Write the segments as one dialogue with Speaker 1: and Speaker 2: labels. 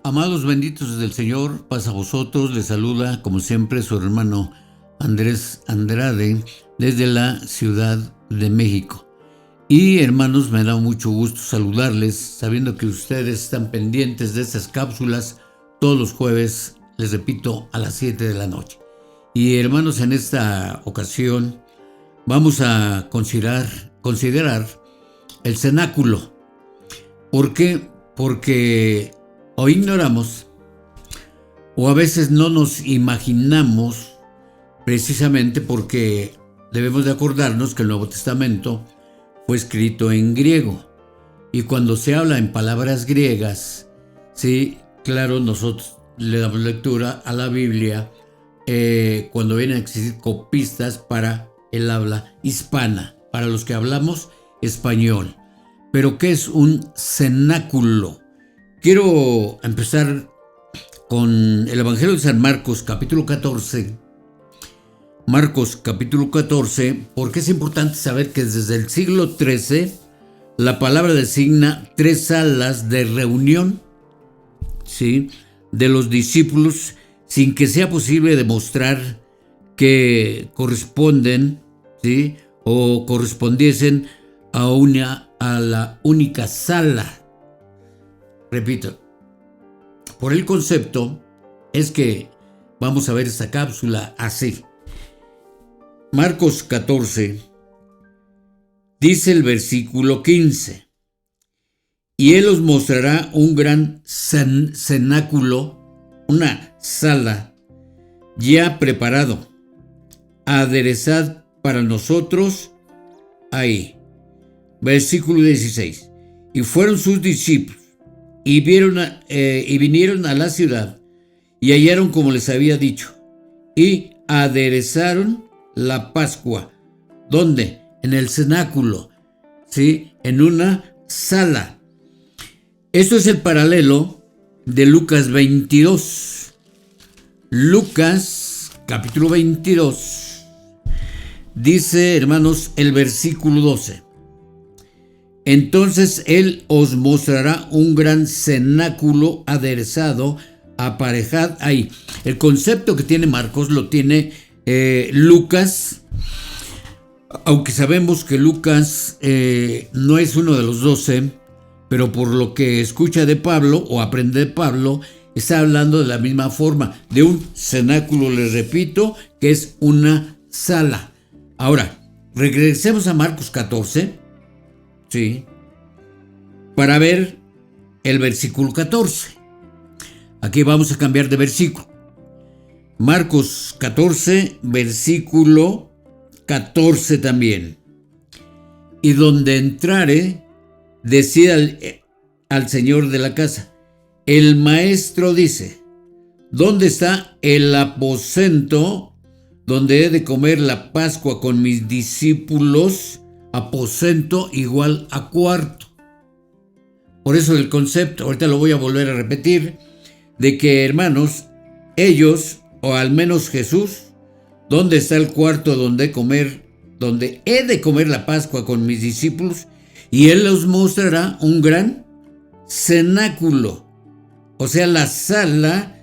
Speaker 1: Amados benditos del Señor, paz a vosotros, les saluda como siempre su hermano Andrés Andrade desde la Ciudad de México. Y hermanos, me da mucho gusto saludarles, sabiendo que ustedes están pendientes de estas cápsulas todos los jueves, les repito, a las 7 de la noche. Y hermanos, en esta ocasión vamos a considerar el cenáculo. ¿Por qué? Porque o ignoramos, o a veces no nos imaginamos, precisamente porque debemos de acordarnos que el Nuevo Testamento fue escrito en griego. Y cuando se habla en palabras griegas, sí, claro, nosotros le damos lectura a la Biblia cuando vienen a existir copistas para el habla hispana, para los que hablamos español. Pero ¿qué es un cenáculo? Quiero empezar con el Evangelio de San Marcos, capítulo 14. Marcos, capítulo 14, porque es importante saber que desde el siglo XIII la palabra designa 3 salas de reunión, ¿sí?, de los discípulos, sin que sea posible demostrar que corresponden, ¿sí?, o correspondiesen a la única sala. Repito, por el concepto es que vamos a ver esta cápsula así. Marcos 14, dice el versículo 15: y él os mostrará un gran cenáculo, una sala ya preparado, aderezad para nosotros ahí. Versículo 16: y fueron sus discípulos y vinieron a la ciudad y hallaron como les había dicho y aderezaron la Pascua. ¿Dónde? En el cenáculo, ¿sí?, en una sala. Esto es el paralelo de Lucas 22. Lucas capítulo 22 dice, hermanos, el versículo 12: entonces él os mostrará un gran cenáculo aderezado, aparejad ahí. El concepto que tiene Marcos lo tiene Lucas, aunque sabemos que Lucas no es uno de los 12, pero por lo que escucha de Pablo o aprende de Pablo, está hablando de la misma forma, de un cenáculo, les repito, que es una sala. Ahora, regresemos a Marcos 14, sí, para ver el versículo 14. Aquí vamos a cambiar de versículo. Marcos 14, versículo 14 también. Y donde entrare, decida al señor de la casa: el maestro dice, ¿dónde está el aposento donde he de comer la Pascua con mis discípulos? Aposento igual a cuarto. Por eso el concepto, ahorita lo voy a volver a repetir, de que, hermanos, ellos, o al menos Jesús, ¿dónde está el cuarto donde he de comer la Pascua con mis discípulos? Y él los mostrará un gran cenáculo, o sea, la sala,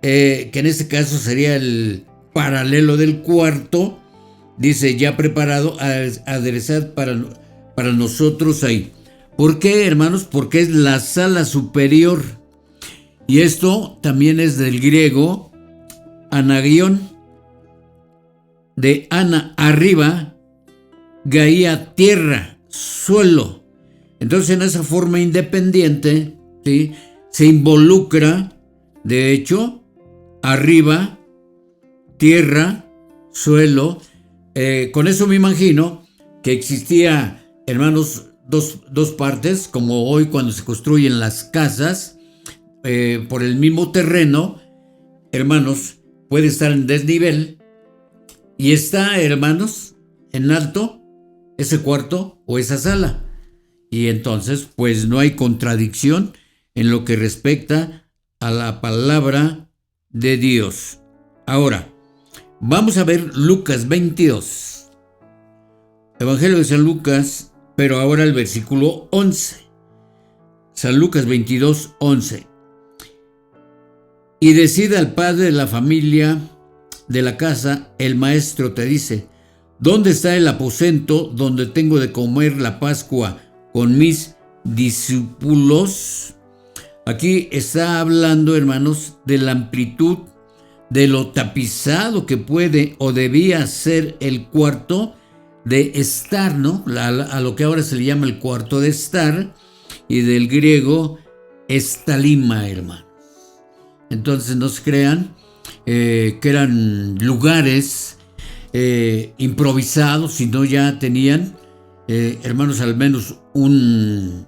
Speaker 1: que en este caso sería el paralelo del cuarto. Dice, ya preparado, aderezad para nosotros ahí. ¿Por qué, hermanos? Porque es la sala superior. Y esto también es del griego anagion, de ana, arriba, gaia, tierra, suelo. Entonces, en esa forma independiente, ¿sí?, se involucra, de hecho, arriba, tierra, suelo. Con eso me imagino que existía, hermanos, dos partes, como hoy cuando se construyen las casas por el mismo terreno, hermanos, puede estar en desnivel y está, hermanos, en alto ese cuarto o esa sala. Y entonces, pues no hay contradicción en lo que respecta a la palabra de Dios. Ahora, vamos a ver Lucas 22. Evangelio de San Lucas, pero ahora el versículo 11. San Lucas 22, 11. Y decida al padre de la familia de la casa, el maestro te dice: ¿dónde está el aposento donde tengo de comer la Pascua con mis discípulos? Aquí está hablando, hermanos, de la amplitud, de lo tapizado que puede o debía ser el cuarto de estar, ¿no? A lo que ahora se le llama el cuarto de estar, y del griego estalima, hermano. Entonces no se crean que eran lugares improvisados, sino ya tenían, hermanos, al menos un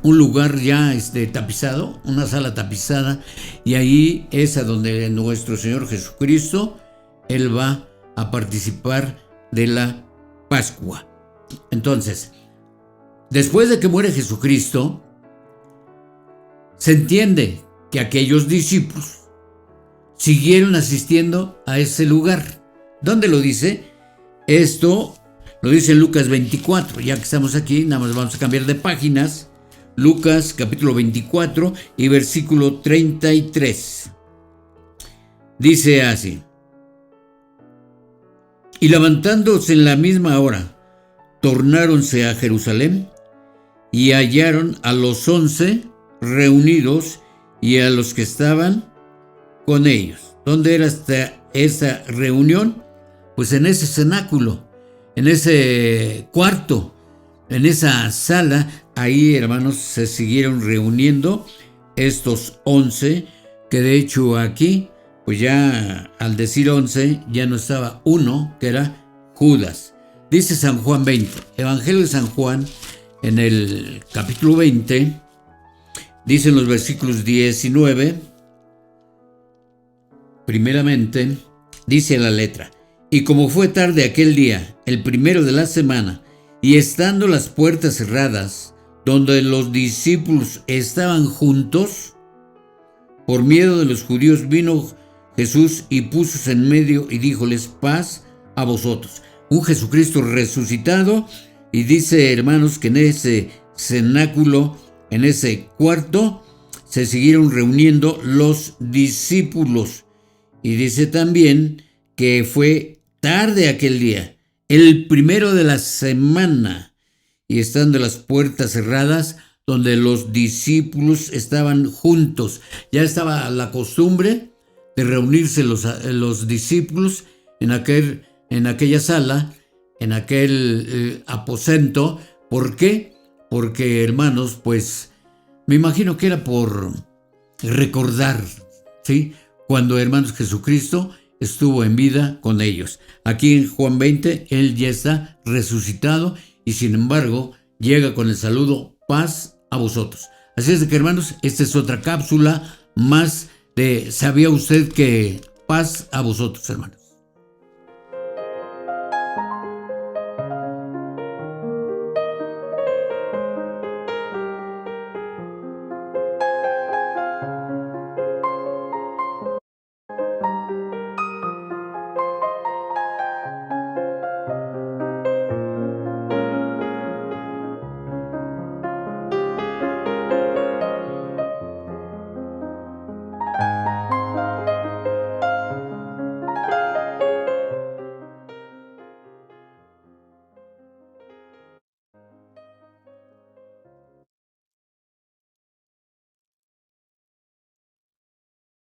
Speaker 1: lugar ya tapizado, una sala tapizada, y ahí es a donde nuestro Señor Jesucristo, Él va a participar de la Pascua. Entonces, después de que muere Jesucristo, se entiende que aquellos discípulos siguieron asistiendo a ese lugar. ¿Dónde lo dice? Esto lo dice en Lucas 24. Ya que estamos aquí, nada más vamos a cambiar de páginas. Lucas capítulo 24 y versículo 33. Dice así: y levantándose en la misma hora, tornáronse a Jerusalén y hallaron a los 11 reunidos y a los que estaban con ellos. ¿Dónde era esa reunión? Pues en ese cenáculo, en ese cuarto, en esa sala. Ahí, hermanos, se siguieron reuniendo estos 11, que de hecho aquí, pues ya al decir 11, ya no estaba uno, que era Judas. Dice San Juan 20, Evangelio de San Juan, en el capítulo 20, dicen los versículos 19, primeramente, dice la letra: y como fue tarde aquel día, el primero de la semana, y estando las puertas cerradas, donde los discípulos estaban juntos, por miedo de los judíos, vino Jesús y púsose en medio y díjoles: paz a vosotros. Un Jesucristo resucitado, y dice, hermanos, que en ese cenáculo, en ese cuarto, se siguieron reuniendo los discípulos. Y dice también que fue tarde aquel día, el primero de la semana, y estando las puertas cerradas, donde los discípulos estaban juntos. Ya estaba la costumbre de reunirse los discípulos en aquella sala, en aquel aposento. ¿Por qué? Porque, hermanos, pues me imagino que era por recordar, ¿sí?, cuando, hermanos, Jesucristo estuvo en vida con ellos. Aquí en Juan 20, Él ya está resucitado, y sin embargo llega con el saludo: paz a vosotros. Así es de que, hermanos, esta es otra cápsula más de ¿sabía usted que? Paz a vosotros, hermanos.